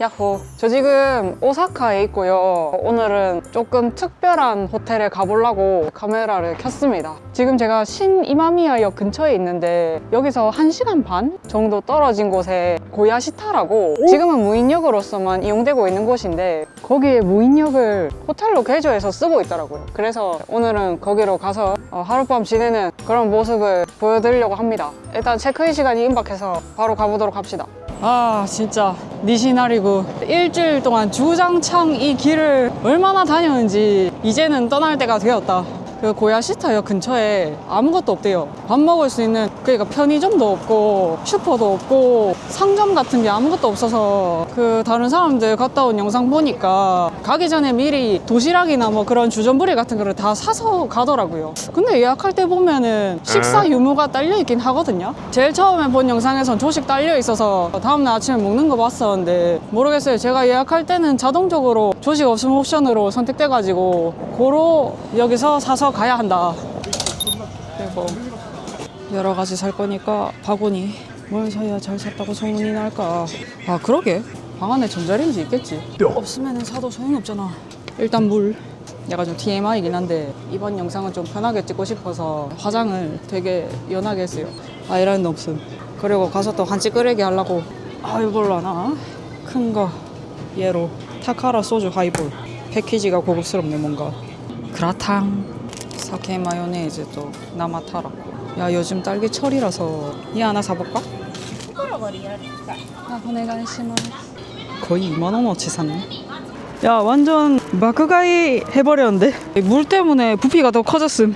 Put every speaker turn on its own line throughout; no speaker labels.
야호! 저 지금 오사카에 있고요. 오늘은 조금 특별한 호텔에 가보려고 카메라를 켰습니다. 지금 제가 신이마미야역 근처에 있는데 여기서 1시간 반 정도 떨어진 곳에 고야시타라고 지금은 무인역으로서만 이용되고 있는 곳인데 거기에 무인역을 호텔로 개조해서 쓰고 있더라고요. 그래서 오늘은 거기로 가서 하룻밤 지내는 그런 모습을 보여드리려고 합니다. 일단 체크인 시간이 임박해서 바로 가보도록 합시다. 아 진짜 니시나리구 일주일 동안 주장창 이 길을 얼마나 다녔는지 이제는 떠날 때가 되었다. 그 고야시타역 근처에 아무것도 없대요. 밥 먹을 수 있는 그러니까 편의점도 없고 슈퍼도 없고 상점 같은 게 아무것도 없어서 그 다른 사람들 갔다 온 영상 보니까 가기 전에 미리 도시락이나 뭐 그런 주전부리 같은 거를 다 사서 가더라고요. 근데 예약할 때 보면은 식사 유무가 딸려 있긴 하거든요. 제일 처음에 본 영상에선 조식 딸려 있어서 다음날 아침에 먹는 거 봤었는데 모르겠어요. 제가 예약할 때는 자동적으로 조식 없음 옵션으로 선택돼가지고 고로 여기서 사서 가야 한다. 그리고 여러 가지 살 거니까 바구니 뭘 사야 잘 샀다고 소문이 날까. 아 그러게 방 안에 전자레인지 있겠지. 없으면 사도 소용없잖아. 일단 물. 약간 좀 TMI이긴 한데 이번 영상은 좀 편하게 찍고 싶어서 화장을 되게 연하게 했어요. 아이라인도 없음. 그리고 가서 또 한찌 끓이게 하려고 이걸로 하나? 큰 거 얘로 타카라 소주 하이볼. 패키지가 고급스럽네 뭔가. 그라탕 사케 마요네즈도 나마타라고. 야 요즘 딸기철이라서 이 하나 사볼까? 오네가이시마스. 거의 2만원어치 샀네. 야 완전 마크가이 해버렸는데 물 때문에 부피가 더 커졌음.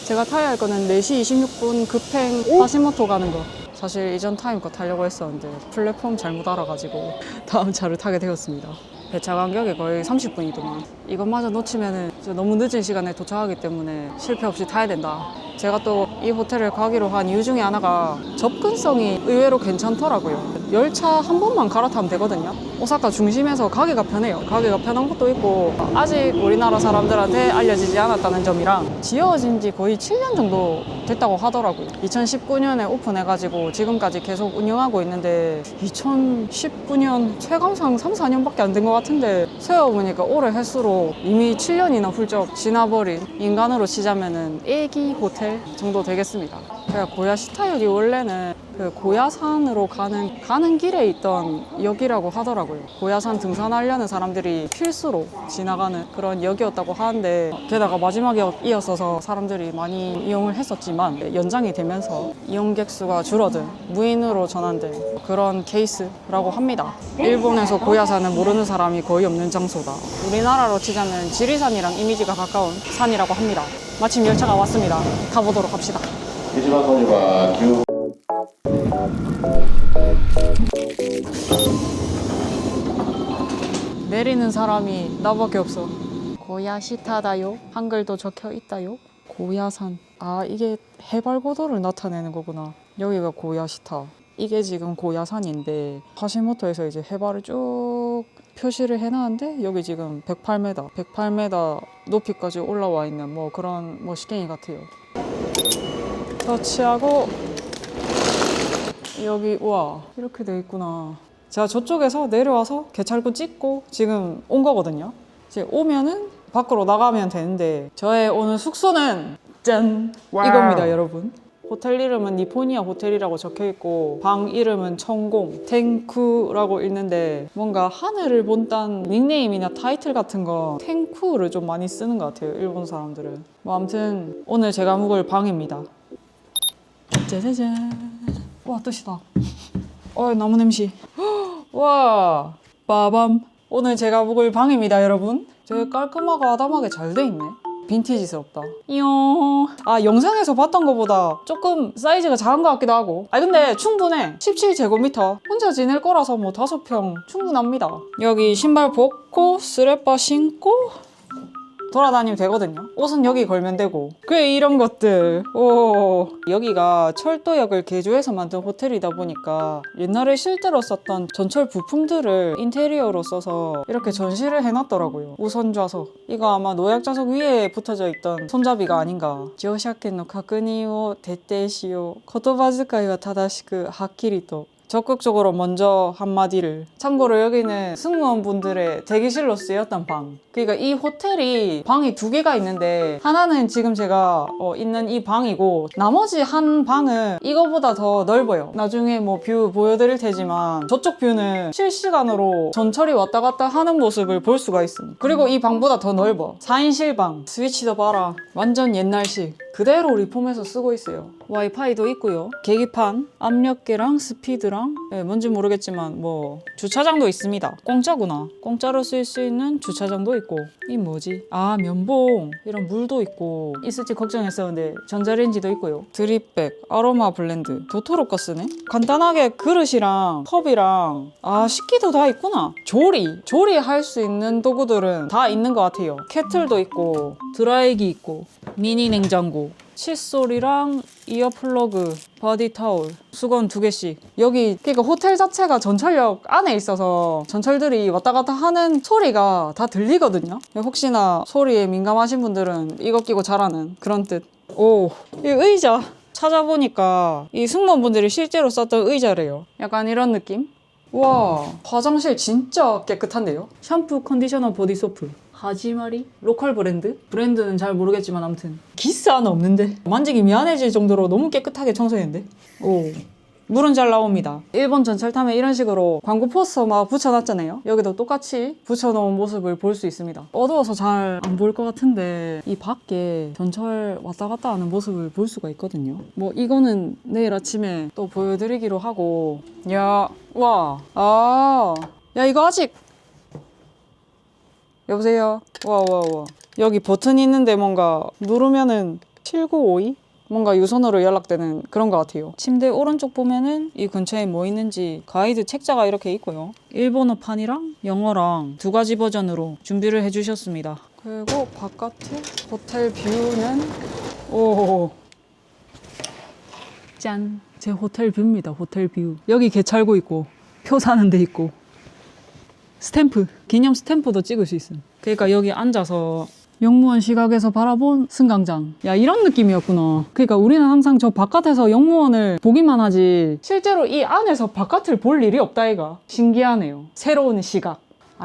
제가 타야 할 거는 4시 26분 급행 하시모토 가는 거. 사실 이전 타임 거 타려고 했었는데 플랫폼 잘못 알아가지고 다음 차를 타게 되었습니다. 배차 간격이 거의 30분이더만 이것마저 놓치면 너무 늦은 시간에 도착하기 때문에 실패 없이 타야 된다. 제가 또 이 호텔을 가기로 한 이유 중에 하나가 접근성이 의외로 괜찮더라고요. 열차 한 번만 갈아타면 되거든요. 오사카 중심에서 가기가 편해요. 가기가 편한 것도 있고 아직 우리나라 사람들한테 알려지지 않았다는 점이랑 지어진 지 거의 7년 정도 됐다고 하더라고요. 2019년에 오픈해가지고 지금까지 계속 운영하고 있는데 2019년 체감상 3, 4년밖에 안 된 것 같은데 세어보니까 올해 횟수로 이미 7년이나 훌쩍 지나버린, 인간으로 치자면은 애기 호텔 정도 되겠습니다. 제가 고야시타역이 원래는 그 고야산으로 가는 길에 있던 역이라고 하더라고요. 고야산 등산하려는 사람들이 필수로 지나가는 그런 역이었다고 하는데 게다가 마지막 역이었어서 사람들이 많이 이용을 했었지만 연장이 되면서 이용객 수가 줄어든 무인으로 전환된 그런 케이스라고 합니다. 일본에서 고야산은 모르는 사람이 거의 없는 장소다. 우리나라로 치자면 지리산이랑 이미지가 가까운 산이라고 합니다. 마침 열차가 왔습니다. 가보도록 합시다. 내리는 사람이 나밖에 없어. 고야시타다요. 한글도 적혀 있다요. 고야산. 아 이게 해발고도를 나타내는 거구나. 여기가 고야시타. 이게 지금 고야산인데 하시모토에서 이제 해발을 쭉 표시를 해놨는데 여기 지금 108m, 108m 높이까지 올라와 있는 뭐 그런 시계기 같아요. 터치하고 여기 와 이렇게 돼 있구나. 제가 저쪽에서 내려와서 개찰구 찍고 지금 온 거거든요. 이제 오면은 밖으로 나가면 되는데 저의 오늘 숙소는 짠! 이겁니다 여러분. 호텔 이름은 니포니아 호텔이라고 적혀있고 방 이름은 천공 텐쿠라고 읽는데 뭔가 하늘을 본딴 닉네임이나 타이틀 같은 거 텐쿠를 좀 많이 쓰는 것 같아요 일본 사람들은. 뭐 아무튼 오늘 제가 묵을 방입니다. 짜자잔. 와 뜻이다. 나무 냄새. 와 빠밤. 오늘 제가 묵을 방입니다 여러분. 되게 깔끔하고 아담하게 잘 돼 있네. 빈티지스럽다. 이용. 영상에서 봤던 것보다 조금 사이즈가 작은 것 같기도 하고. 근데 충분해. 17제곱미터. 혼자 지낼 거라서 뭐 5평 충분합니다. 여기 신발 벗고 스레빠 신고 돌아다니면 되거든요. 옷은 여기 걸면 되고. 그래 이런 것들. 오. 여기가 철도역을 개조해서 만든 호텔이다 보니까 옛날에 실제로 썼던 전철 부품들을 인테리어로 써서 이렇게 전시를 해놨더라고요. 우선 좌석. 이거 아마 노약 좌석 위에 붙어져 있던 손잡이가 아닌가. 지오샤켄の確認を徹底しよう. 言葉遣いは正しくはっきりと 적극적으로 먼저 한마디를. 참고로 여기는 승무원분들의 대기실로 쓰였던 방. 그러니까 이 호텔이 방이 2개가 있는데 하나는 지금 제가 있는 이 방이고 나머지 한 방은 이거보다 더 넓어요. 나중에 뭐 뷰 보여드릴 테지만 저쪽 뷰는 실시간으로 전철이 왔다 갔다 하는 모습을 볼 수가 있습니다. 그리고 이 방보다 더 넓어. 4인실 방. 스위치도 봐라. 완전 옛날식. 그대로 리폼해서 쓰고 있어요. 와이파이도 있고요. 계기판, 압력계랑 스피드랑 뭔지 모르겠지만 뭐 주차장도 있습니다. 공짜구나. 공짜로 쓸 수 있는 주차장도 있고. 이 뭐지? 아, 면봉. 이런 물도 있고 있을지 걱정했었는데 전자레인지도 있고요. 드립백, 아로마 블렌드, 도토로 거 쓰네? 간단하게 그릇이랑 컵이랑 식기도 다 있구나. 조리할 수 있는 도구들은 다 있는 것 같아요. 케틀도 있고 드라이기 있고 미니 냉장고, 칫솔이랑 이어플러그, 바디 타올, 수건 2개씩. 여기 그러니까 호텔 자체가 전철역 안에 있어서 전철들이 왔다 갔다 하는 소리가 다 들리거든요. 혹시나 소리에 민감하신 분들은 이거 끼고 자라는 그런 뜻. 오, 이 의자 찾아보니까 이 승무원분들이 실제로 썼던 의자래요. 약간 이런 느낌? 와, 화장실 진짜 깨끗한데요? 샴푸, 컨디셔너, 보디소프. 하지마리? 로컬 브랜드는 잘 모르겠지만 아무튼 기스 하나 없는데 만지기 미안해질 정도로 너무 깨끗하게 청소했는데. 오, 물은 잘 나옵니다. 일본 전철 타면 이런 식으로 광고 포스터 막 붙여놨잖아요. 여기도 똑같이 붙여놓은 모습을 볼 수 있습니다. 어두워서 잘 안 보일 것 같은데 이 밖에 전철 왔다 갔다 하는 모습을 볼 수가 있거든요. 뭐 이거는 내일 아침에 또 보여드리기로 하고. 야, 와, 야, 이거 아직 여보세요? 와. 여기 버튼이 있는데 뭔가 누르면은 7952? 뭔가 유선으로 연락되는 그런 것 같아요. 침대 오른쪽 보면은 이 근처에 뭐 있는지 가이드 책자가 이렇게 있고요. 일본어판이랑 영어랑 2가지 버전으로 준비를 해주셨습니다. 그리고 바깥에 호텔 뷰는 오, 짠! 제 호텔 뷰입니다. 호텔 뷰. 여기 개찰구 있고 표 사는 데 있고 스탬프, 기념 스탬프도 찍을 수 있음. 그러니까 여기 앉아서 영무원 시각에서 바라본 승강장. 야, 이런 느낌이었구나. 그러니까 우리는 항상 저 바깥에서 영무원을 보기만 하지 실제로 이 안에서 바깥을 볼 일이 없다 이가. 신기하네요. 새로운 시각.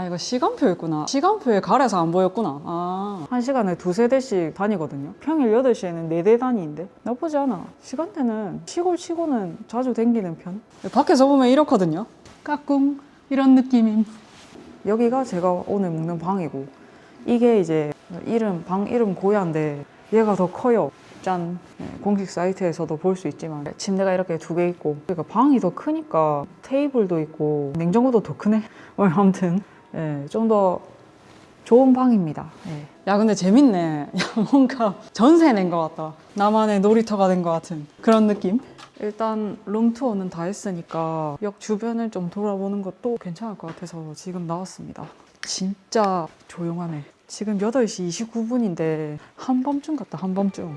이거 시간표였구나. 시간표에 가려서 안 보였구나. 1시간에 2-3대씩 다니거든요. 평일 8시에는 4대 다니는데 나쁘지 않아. 시간대는 시골 치고는 자주 댕기는 편. 밖에서 보면 이렇거든요. 까꿍, 이런 느낌임. 여기가 제가 오늘 묵는 방이고 이게 이제 방 이름 고야인데 얘가 더 커요. 짠. 공식 사이트에서도 볼 수 있지만 침대가 이렇게 2개 있고 그러니까 방이 더 크니까 테이블도 있고 냉장고도 더 크네. 아무튼 좀 더 좋은 방입니다. 야, 근데 재밌네. 야, 뭔가 전세 낸 것 같다. 나만의 놀이터가 된 것 같은 그런 느낌. 일단 룸투어는 다 했으니까 역 주변을 좀 돌아보는 것도 괜찮을 것 같아서 지금 나왔습니다. 진짜 조용하네. 지금 8시 29분인데 한밤중 같다. 한밤중.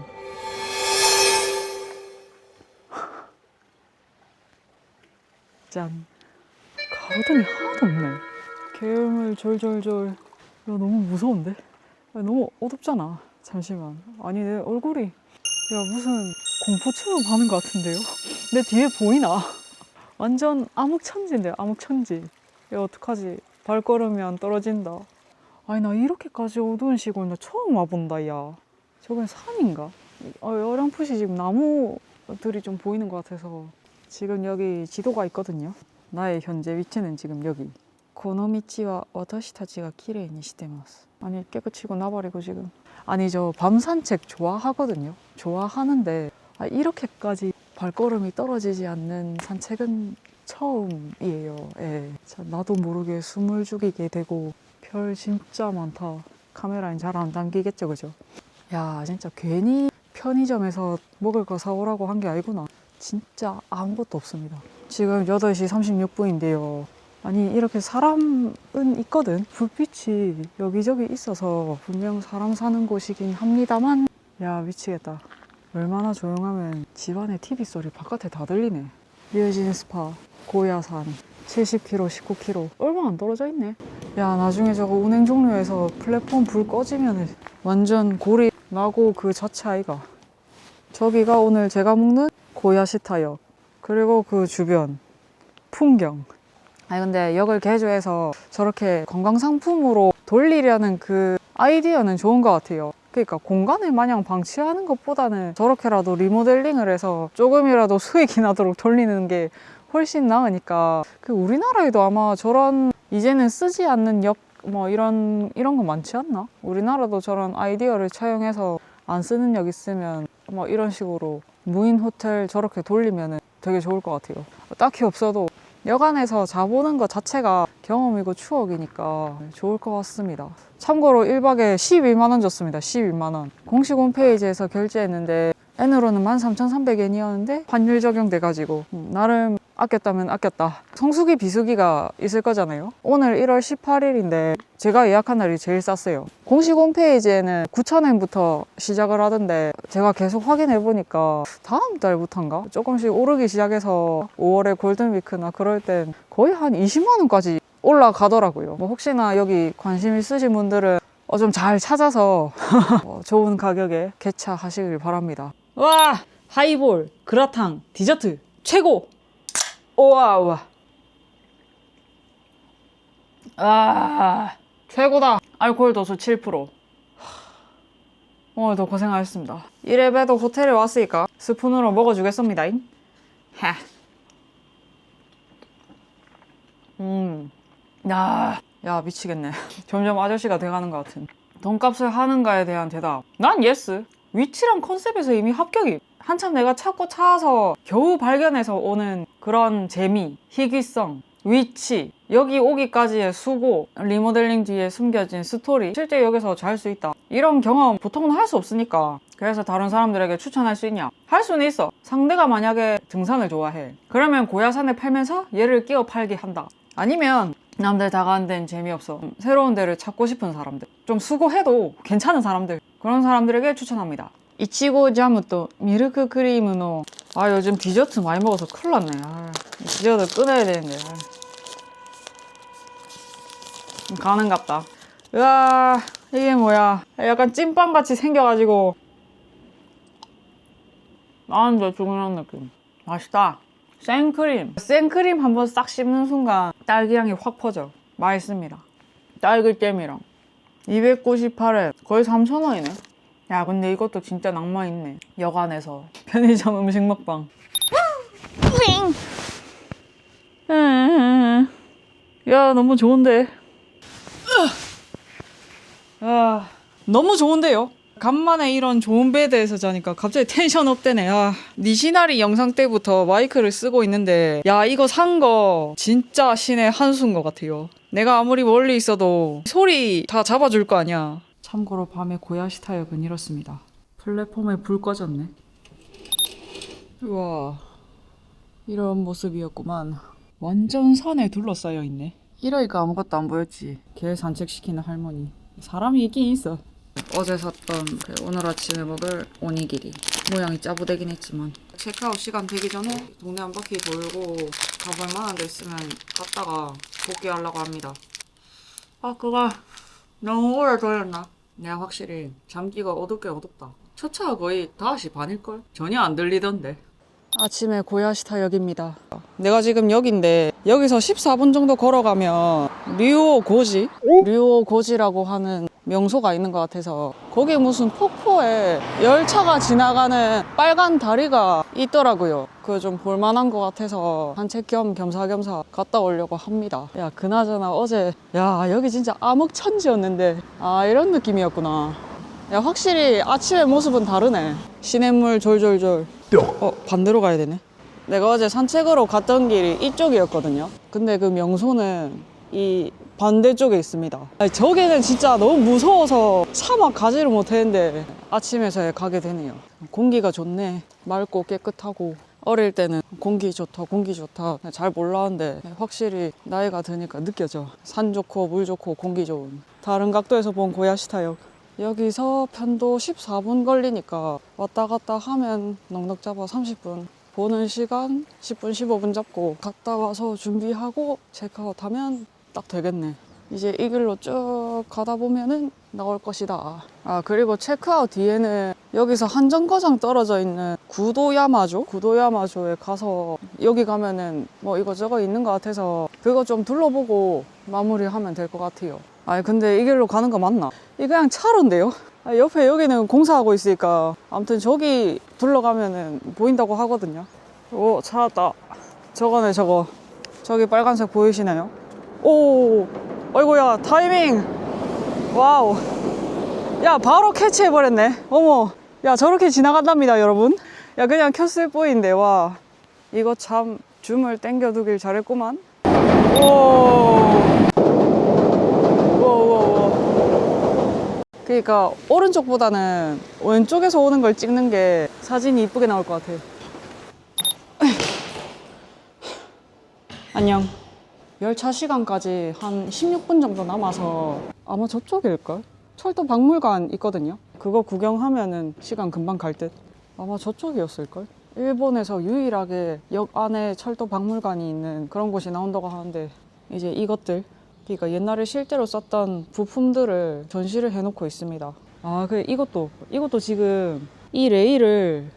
짠. 가로등이 하나도 없네. 개음을 졸졸졸. 야, 너무 무서운데? 야, 너무 어둡잖아. 잠시만. 아니, 내 얼굴이 무슨 공포 체험하는 것 같은데요? 내 뒤에 보이나? 완전 암흑천지인데요, 암흑천지. 야, 어떡하지? 발걸음이 안 떨어진다. 아니, 나 이렇게까지 어두운 시골 나 처음 와본다, 야. 저건 산인가? 어렴풋이 지금 나무들이 좀 보이는 것 같아서. 지금 여기 지도가 있거든요. 나의 현재 위치는 지금 여기. 고노미치와 와타시타치가 키레이にしてます. 아니, 깨끗이고 나발이고 지금. 아니, 저 밤 산책 좋아하거든요. 좋아하는데 이렇게까지 발걸음이 떨어지지 않는 산책은 처음이에요. 나도 모르게 숨을 죽이게 되고. 별 진짜 많다. 카메라엔 잘 안 담기겠죠, 그죠? 야, 진짜 괜히 편의점에서 먹을 거 사오라고 한 게 아니구나. 진짜 아무것도 없습니다. 지금 8시 36분인데요. 아니, 이렇게 사람은 있거든. 불빛이 여기저기 있어서 분명 사람 사는 곳이긴 합니다만. 야, 미치겠다. 얼마나 조용하면 집안의 TV 소리 바깥에 다 들리네. 류진 스파, 고야산, 70km, 19km. 얼마 안 떨어져 있네. 야, 나중에 저거 운행 종료해서 플랫폼 불 꺼지면 완전 고리 나고 그 자체 아이가. 저기가 오늘 제가 묵는 고야시타역. 그리고 그 주변. 풍경. 아니 근데 역을 개조해서 저렇게 관광상품으로 돌리려는 그 아이디어는 좋은 것 같아요. 그러니까 공간을 마냥 방치하는 것보다는 저렇게라도 리모델링을 해서 조금이라도 수익이 나도록 돌리는 게 훨씬 나으니까. 그 우리나라에도 아마 저런 이제는 쓰지 않는 역 뭐 이런 거 많지 않나? 우리나라도 저런 아이디어를 차용해서 안 쓰는 역 있으면 뭐 이런 식으로 무인 호텔 저렇게 돌리면 되게 좋을 것 같아요. 딱히 없어도 여관에서 자보는 것 자체가 경험이고 추억이니까 좋을 것 같습니다. 참고로 1박에 12만 원 줬습니다. 12만 원. 공식 홈페이지에서 결제했는데 N으로는 13,300엔이었는데 환율 적용돼가지고 나름 아꼈다면 아꼈다. 성수기 비수기가 있을 거잖아요. 오늘 1월 18일인데 제가 예약한 날이 제일 쌌어요. 공식 홈페이지에는 9,000엔부터 시작을 하던데 제가 계속 확인해보니까 다음 달부터인가? 조금씩 오르기 시작해서 5월에 골든위크나 그럴 땐 거의 한 20만 원까지 올라가더라고요. 뭐 혹시나 여기 관심 있으신 분들은 좀 잘 찾아서 좋은 가격에 개차하시길 바랍니다. 와! 하이볼, 그라탕, 디저트 최고! 우와 우와. 아, 최고다. 알코올 도수 7%. 오늘도 고생하셨습니다. 이래봬도 호텔에 왔으니까 스푼으로 먹어주겠습니다. 하. 야 미치겠네. 점점 아저씨가 돼가는 것 같은. 돈값을 하는가에 대한 대답. 난 예스. 위치랑 컨셉에서 이미 합격이. 한참 내가 찾고 찾아서 겨우 발견해서 오는 그런 재미, 희귀성, 위치, 여기 오기까지의 수고, 리모델링 뒤에 숨겨진 스토리, 실제 여기서 잘 수 있다. 이런 경험 보통은 할 수 없으니까. 그래서 다른 사람들에게 추천할 수 있냐? 할 수는 있어. 상대가 만약에 등산을 좋아해. 그러면 고야산을 팔면서 얘를 끼워 팔게 한다. 아니면 남들 다 가는 데는 재미없어. 새로운 데를 찾고 싶은 사람들. 좀 수고해도 괜찮은 사람들. 그런 사람들에게 추천합니다. 이치고 자무또 밀크 크리무노. 요즘 디저트 많이 먹어서 큰일 났네. 디저트 끊어야 되는데. 가는갑다. 으아, 이게 뭐야. 약간 찐빵같이 생겨가지고 나는데 죽는 느낌. 맛있다. 생크림 한번 싹 씹는 순간 딸기향이 확 퍼져. 맛있습니다. 딸기잼이랑 298엔 거의 3,000원이네. 야 근데 이것도 진짜 낭만 있네. 여관에서 편의점 음식 먹방. 야 너무 좋은데. 너무 좋은데요? 간만에 이런 좋은 베드에서 자니까 갑자기 텐션 업되네. 니시나리 영상 때부터 마이크를 쓰고 있는데 야 이거 산 거 진짜 신의 한 수인 것 같아요. 내가 아무리 멀리 있어도 소리 다 잡아줄 거 아니야. 참고로 밤에 고야시타역은 이렇습니다. 플랫폼에 불 꺼졌네. 우와 이런 모습이었구만. 완전 산에 둘러싸여 있네. 이러니까 아무것도 안 보였지. 개 산책시키는 할머니. 사람이 있긴 있어. 어제 샀던 오늘 아침에 먹을 오니기리. 모양이 짜부되긴 했지만 체크아웃 시간 되기 전에 동네 한 바퀴 돌고 가볼 만한 데 있으면 갔다가 복귀하려고 합니다. 그거 너무 오래 돌렸나? 내가 확실히 잠기가 어둡게 어둡다. 첫 차가 거의 5시 반일걸? 전혀 안 들리던데. 아침에 고야시타역입니다. 내가 지금 여기인데 여기서 14분 정도 걸어가면 류오고지라고 하는 명소가 있는 것 같아서 거기 무슨 폭포에 열차가 지나가는 빨간 다리가 있더라고요. 그거 좀 볼만한 것 같아서 산책 겸 겸사겸사 갔다 오려고 합니다. 야 그나저나 어제 여기 진짜 암흑천지였는데 이런 느낌이었구나. 야 확실히 아침의 모습은 다르네. 시냇물 졸졸졸. 반대로 가야 되네. 내가 어제 산책으로 갔던 길이 이쪽이었거든요. 근데 그 명소는 이 반대쪽에 있습니다. 저기는 진짜 너무 무서워서 차 막 가지를 못했는데 아침에 가게 되네요. 공기가 좋네. 맑고 깨끗하고. 어릴 때는 공기 좋다 잘 몰랐는데 확실히 나이가 드니까 느껴져. 산 좋고 물 좋고 공기 좋은. 다른 각도에서 본 고야시타역. 여기서 편도 14분 걸리니까 왔다 갔다 하면 넉넉 잡아 30분. 보는 시간 10분 15분 잡고 갔다 와서 준비하고 체크아웃 하면 딱 되겠네. 이제 이 길로 쭉 가다 보면은 나올 것이다. 그리고 체크아웃 뒤에는 여기서 한 정거장 떨어져 있는 구도야마조에 가서 여기 가면은 뭐 이거저거 있는 것 같아서 그거 좀 둘러보고 마무리하면 될 것 같아요. 아니 근데 이 길로 가는 거 맞나? 이거 그냥 차로인데요? 옆에 여기는 공사하고 있으니까 아무튼 저기 둘러가면은 보인다고 하거든요. 오, 찾았다. 저거네, 저거. 저기 빨간색 보이시나요? 오, 어이구야, 타이밍. 와우. 야, 바로 캐치해버렸네. 어머, 야, 저렇게 지나간답니다, 여러분. 야, 그냥 켰을 뿐인데, 와. 이거 참 줌을 당겨두길 잘했구만. 오. 그러니까 오른쪽보다는 왼쪽에서 오는 걸 찍는 게 사진이 이쁘게 나올 것 같아. 안녕. 열차 시간까지 한 16분 정도 남아서 아마 저쪽일걸? 철도 박물관 있거든요. 그거 구경하면은 시간 금방 갈 듯. 아마 저쪽이었을걸? 일본에서 유일하게 역 안에 철도 박물관이 있는 그런 곳이 나온다고 하는데 이제 이것들, 그러니까 옛날에 실제로 썼던 부품들을 전시를 해놓고 있습니다. 아, 그래, 이것도 지금 이 레일을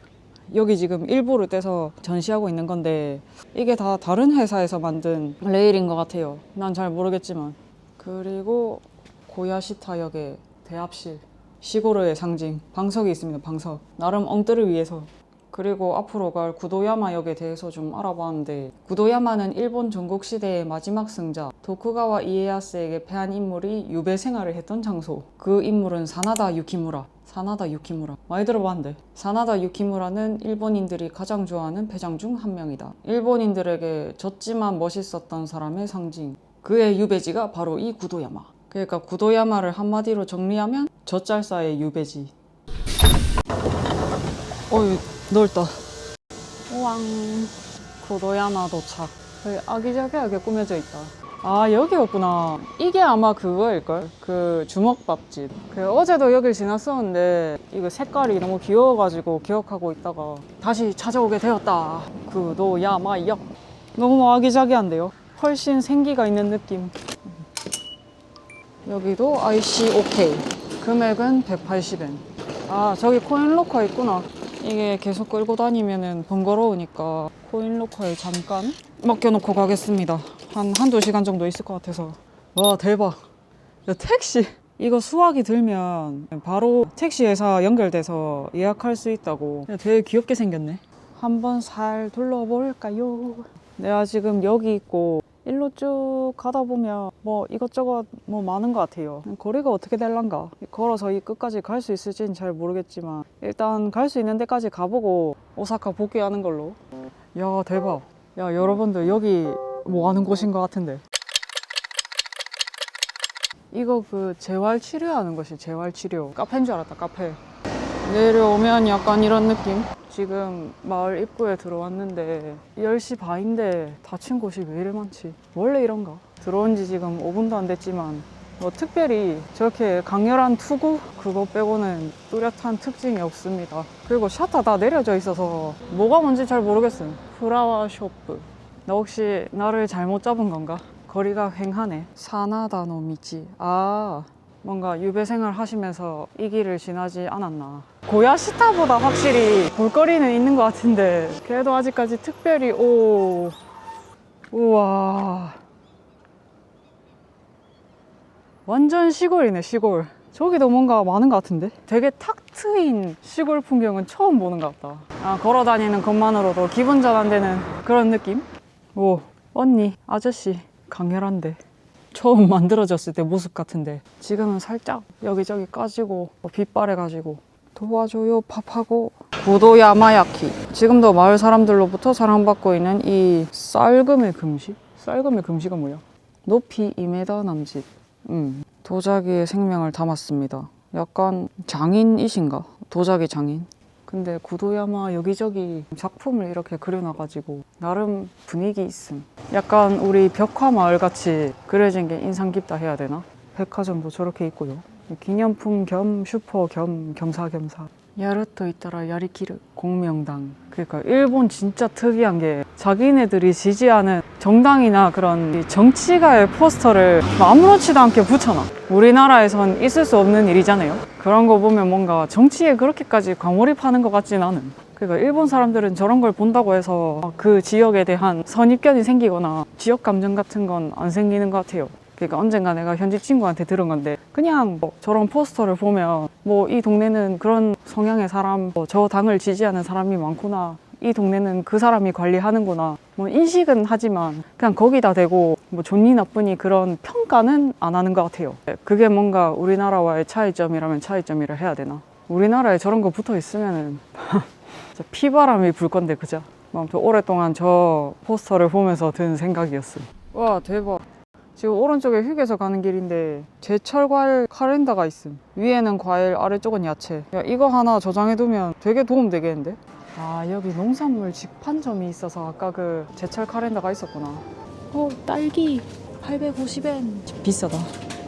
여기 지금 일부를 떼서 전시하고 있는 건데 이게 다 다른 회사에서 만든 레일인 것 같아요. 난 잘 모르겠지만. 그리고 고야시타역의 대합실, 시고르의 상징 방석이 있습니다. 방석, 나름 엉뜨를 위해서. 그리고 앞으로 갈 구도야마역에 대해서 좀 알아봤는데, 구도야마는 일본 전국시대의 마지막 승자 도쿠가와 이에야스에게 패한 인물이 유배 생활을 했던 장소. 그 인물은 사나다 유키무라. 많이 들어봤는데. 사나다 유키무라는 일본인들이 가장 좋아하는 패장 중 한 명이다. 일본인들에게 졌지만 멋있었던 사람의 상징. 그의 유배지가 바로 이 구도야마. 그러니까 구도야마를 한마디로 정리하면 젖잘싸의 유배지. 어이, 넓다. 우왕. 구도야마 도착. 여기 아기자기하게 꾸며져 있다. 아, 여기였구나. 이게 아마 그거일걸? 그 주먹밥집. 그 어제도 여길 지났었는데 이거 색깔이 너무 귀여워가지고 기억하고 있다가 다시 찾아오게 되었다. 구도야마역. 너무 아기자기한데요? 훨씬 생기가 있는 느낌. 여기도 IC OK. 금액은 180엔. 아, 저기 코인로커 있구나. 이게 계속 끌고 다니면은 번거로우니까 코인로커에 잠깐 맡겨놓고 가겠습니다. 한두 시간 정도 있을 것 같아서. 와, 대박. 야, 택시. 이거 수화기 들면 바로 택시 회사 연결돼서 예약할 수 있다고. 야, 되게 귀엽게 생겼네. 한번 살 둘러볼까요? 내가 지금 여기 있고 일로 쭉 가다 보면 뭐 이것저것 뭐 많은 것 같아요. 거리가 어떻게 될란가? 걸어서 이 끝까지 갈 수 있을지는 잘 모르겠지만 일단 갈 수 있는 데까지 가보고 오사카 복귀하는 걸로. 야, 대박. 야, 여러분들 여기 뭐 하는 곳인 것 같은데. 이거 그 재활치료하는 것이 재활치료. 카페인 줄 알았다, 카페. 내려오면 약간 이런 느낌? 지금 마을 입구에 들어왔는데 10시 반인데 닫힌 곳이 왜 이래 많지? 원래 이런가? 들어온 지 지금 5분도 안 됐지만 뭐 특별히 저렇게 강렬한 투구? 그거 빼고는 뚜렷한 특징이 없습니다. 그리고 셔터 다 내려져 있어서 뭐가 뭔지 잘 모르겠음. 프라와 쇼프. 너 혹시 나를 잘못 잡은 건가? 거리가 횡하네. 사나다노 미치. 아, 뭔가 유배 생활 하시면서 이 길을 지나지 않았나. 고야시타보다 확실히 볼거리는 있는 것 같은데 그래도 아직까지 특별히. 오, 우와, 완전 시골이네, 시골. 저기도 뭔가 많은 것 같은데? 되게 탁 트인 시골 풍경은 처음 보는 것 같다. 아, 걸어다니는 것만으로도 기분 전환되는 그런 느낌? 오, 언니, 아저씨, 강렬한데. 처음 만들어졌을 때 모습 같은데 지금은 살짝 여기저기 까지고 빛바래가지고. 도와줘요 팝하고. 구도야마야키. 지금도 마을 사람들로부터 사랑받고 있는 이 쌀금의 금시? 쌀금의 금시가 뭐야? 높이 2m 남짓. 도자기에 생명을 담았습니다. 약간 장인이신가? 도자기 장인? 근데 구도야마 여기저기 작품을 이렇게 그려놔가지고 나름 분위기 있음. 약간 우리 벽화마을 같이 그려진 게 인상 깊다 해야 되나? 백화점도 저렇게 있고요. 기념품 겸 슈퍼 겸 겸사겸사. 야르토 있더라 야리키르 공명당. 그러니까 일본 진짜 특이한 게 자기네들이 지지하는 정당이나 그런 이 정치가의 포스터를 아무렇지도 않게 붙여놔. 우리나라에선 있을 수 없는 일이잖아요. 그런 거 보면 뭔가 정치에 그렇게까지 과몰입하는 것 같진 않은. 그러니까 일본 사람들은 저런 걸 본다고 해서 그 지역에 대한 선입견이 생기거나 지역 감정 같은 건 안 생기는 것 같아요. 그러니까 언젠가 내가 현지 친구한테 들은 건데 그냥 뭐 저런 포스터를 보면 뭐 이 동네는 그런 성향의 사람, 뭐 저 당을 지지하는 사람이 많구나, 이 동네는 그 사람이 관리하는구나, 뭐 인식은 하지만 그냥 거기다 대고 뭐 좋니 나쁘니 그런 평가는 안 하는 것 같아요. 그게 뭔가 우리나라와의 차이점이라면 차이점이라 해야 되나? 우리나라에 저런 거 붙어 있으면은 진짜 피바람이 불 건데, 그죠? 아무튼 오랫동안 저 포스터를 보면서 든 생각이었어. 와, 대박. 지금 오른쪽에 휴게소 가는 길인데 제철 과일 카렌다가 있음. 위에는 과일, 아래쪽은 야채. 야, 이거 하나 저장해두면 되게 도움 되겠는데? 아, 여기 농산물 직판점이 있어서 아까 그 제철 카렌다가 있었구나. 딸기 850엔. 비싸다.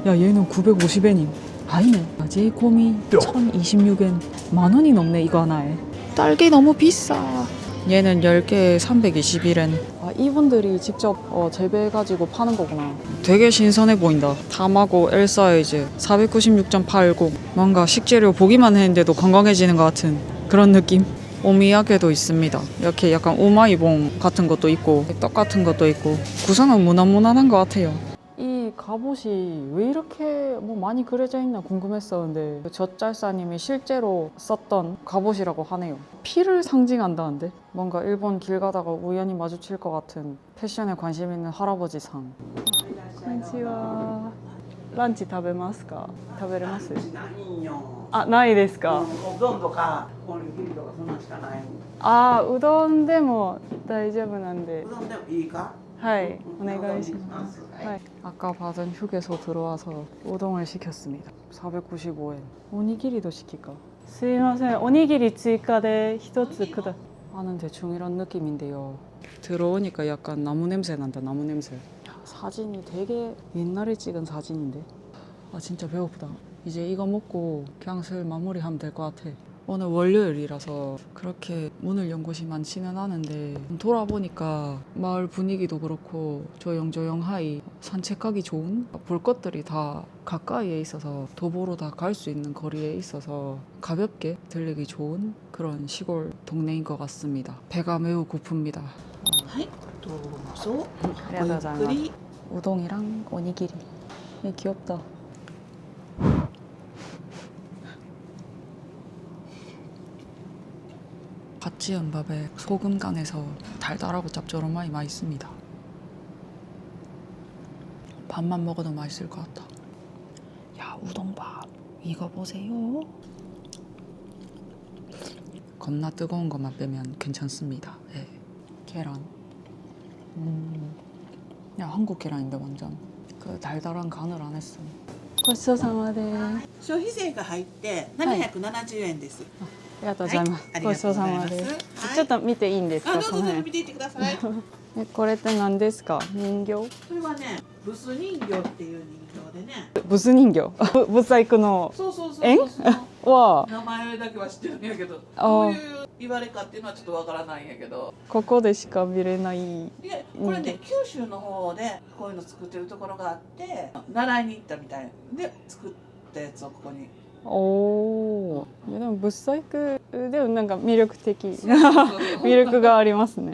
야, 얘는 950엔임. 아니네. 제이콤이 1026엔. 만 원이 넘네, 이거 하나에. 딸기 너무 비싸. 얘는 10개에 321엔. 아, 이분들이 직접 재배해가지고 파는 거구나. 되게 신선해 보인다. 탐하고 L 사이즈 496.80. 뭔가 식재료 보기만 했는데도 건강해지는 것 같은 그런 느낌. 오미야게도 있습니다. 이렇게 약간 우마이봉 같은 것도 있고 떡 같은 것도 있고 구성은 무난무난한 것 같아요. 이 갑옷이 왜 이렇게 뭐 많이 그려져 있나 궁금했었는데 젖잘싸님이 실제로 썼던 갑옷이라고 하네요. 피를 상징한다는데 뭔가 일본 길 가다가 우연히 마주칠 것 같은 패션에 관심 있는 할아버지 상. 안녕하세요. 런치 食べますか? 食べれます?
ないよ。
あ、ないですか?
おどんとかおにぎりとかそんなんしかない。
あ、うどんでも大丈夫なんで。
うどんでもいいか?
하이, 오네가이시마스. 하이. 아까 받은 휴게소 들어와서 우동을 시켰습니다. 495엔. 오니기리도 시킬까? すいません, 오니기리追加で 1つくだ. 아는 대충 이런 느낌인데요. 들어오니까 약간 나무 냄새 난다, 나무 냄새. 사진이 되게 옛날에 찍은 사진인데. 아, 진짜 배고프다. 이제 이거 먹고 그냥 슬 마무리하면 될 것 같아. 오늘 월요일이라서 그렇게 문을 연 곳이 많지는 않은데 돌아보니까 마을 분위기도 그렇고 조용조용하이 산책하기 좋은 볼 것들이 다 가까이에 있어서 도보로 다 갈 수 있는 거리에 있어서 가볍게 들리기 좋은 그런 시골 동네인 것 같습니다. 배가 매우 고픕니다.
はい、どうぞ。
감사합니다. 우동이랑 오니기리. 얘 귀엽다. 갓 지은 밥에 소금 간해서 달달하고 짭조름하니 맛있습니다. 밥만 먹어도 맛있을 것 같다. 야, 우동밥 이거 보세요. 겁나 뜨거운 것만 빼면 괜찮습니다. 예. 계란. 야, 한국 계란인데 완전 그 달달한 간을 안 했음. ごちそうさまです。
消費税が入って770円です。
ありがとうございます。
はい、
ごちそうさまです。
はい、
ちょっと見ていいんですか？
どうぞ
この辺
見ていってください。こ
これって何ですか？人形？
れはね、ブス人形っていう人形でね。
ブス人形？ブサイクの
そうそうそうそうそう。
は
名前だけは知ってるんやけど、
あ
どういう言われかっていうのはちょっとわからないんやけど。
ここでしか見れない。
いや、これね、九州の方でこういうの作ってるところがあって、習いに行ったみたいで作ったやつをここに。
오, 근데 무사이크는 뭔가 매력적. 매력가 ありますね.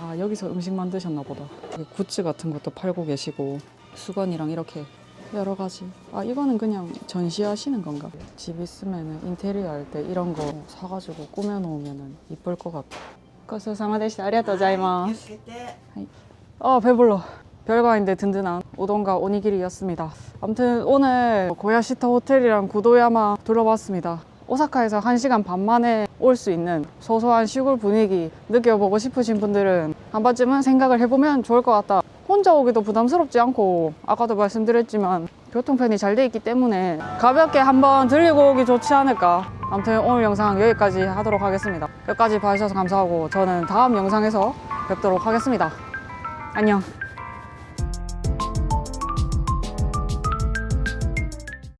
아, 여기서 음식 만드셨나 보다. 굿즈 같은 것도 팔고 계시고 수건이랑 이렇게 여러 가지. 아, 이거는 그냥 전시하시는 건가? 집 있으면 인테리어 할 때 이런 거 사가지고 꾸며놓으면 이쁠 것 같아. 고생하셨습니다. ありがとうございます. 배불러. 별거 아닌데 든든한 우동과 오니기리였습니다. 아무튼 오늘 고야시타 호텔이랑 구도야마 둘러봤습니다. 오사카에서 1시간 반 만에 올 수 있는 소소한 시골 분위기 느껴보고 싶으신 분들은 한 번쯤은 생각을 해보면 좋을 것 같다. 혼자 오기도 부담스럽지 않고 아까도 말씀드렸지만 교통편이 잘 돼 있기 때문에 가볍게 한번 들리고 오기 좋지 않을까. 아무튼 오늘 영상 여기까지 하도록 하겠습니다. 여기까지 봐주셔서 감사하고 저는 다음 영상에서 뵙도록 하겠습니다. 안녕.